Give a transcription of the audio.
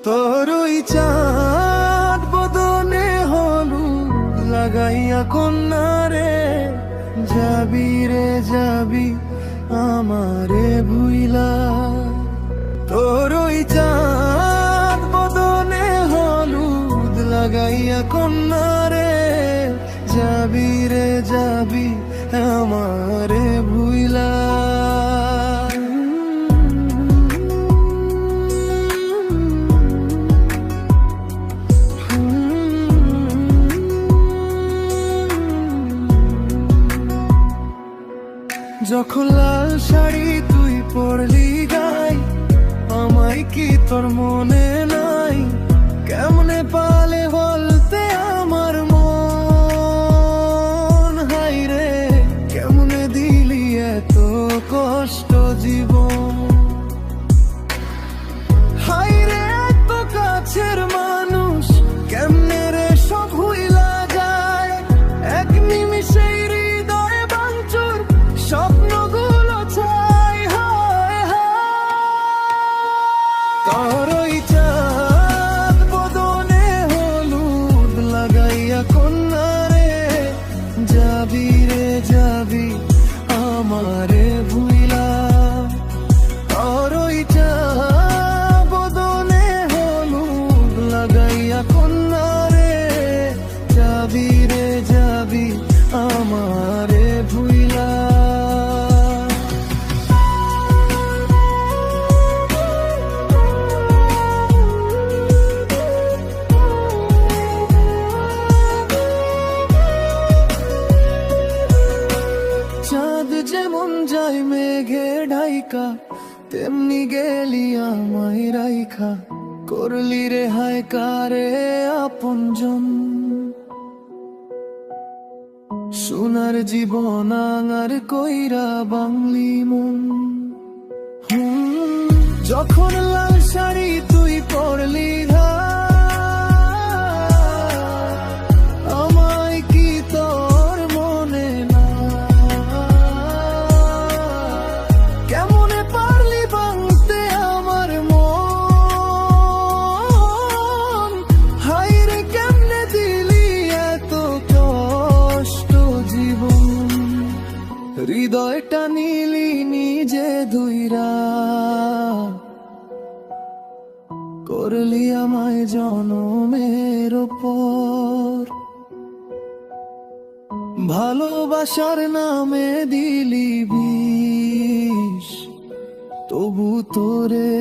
তোর ওই চাঁদ বদনে হলুদ লাগাইয়া কন্যারে যাবি রে যাবি আমারে ভুইলা। তোর ওই চাঁদ বদনে হলুদ লাগাইয়া কন্যারে যাবি রে যাবি আমারে ভুইলা। যখন লাল শাড়ি তুই পরলি গাই, আমায় কি তোর মনে নাই? কেমনে পালে বলতে আমার মন, হাই রে কেমনে দিলি এত কষ্ট জীবন। হাই রে এত কাছের মানুষ কেমনে রে সব ভুইলা যায়, এক নিমিষেই হৃদয়ে ভাঙচুর স্বপ্নগুলো ছাই হয় হয়। তোর ওই চাঁদ বদনে হলুদ লাগাইয়া কন্যারে যাবি রে যাবি আমারে ভুইলা। তোর ওই চাঁদ বদনে হলুদ লাগাইয়া কন্যারে যাবি রে যাবি আমারে ভুইলা। চাঁদ যেমন যায় মেঘে ঢাইকা, তেমনি গেলি আমায় রাইখা, করলি রে হায় কারে আপনজন। সোনার জীবন আঙার কইরা বাংলি মন। যখন লাল শাড়ি তুই পরলি আমায় কি তোর মনে না? কেমনে পারলি ভাঙতে আমার মন, হাই রে কেমনে দিলি এত কষ্ট জীবন। হৃদয়টা নিলি নিজে ধুইরা, করলি আমায় জনমের ওপর। ভালোবাসার নামে দিলি বিষ, তবু তোরে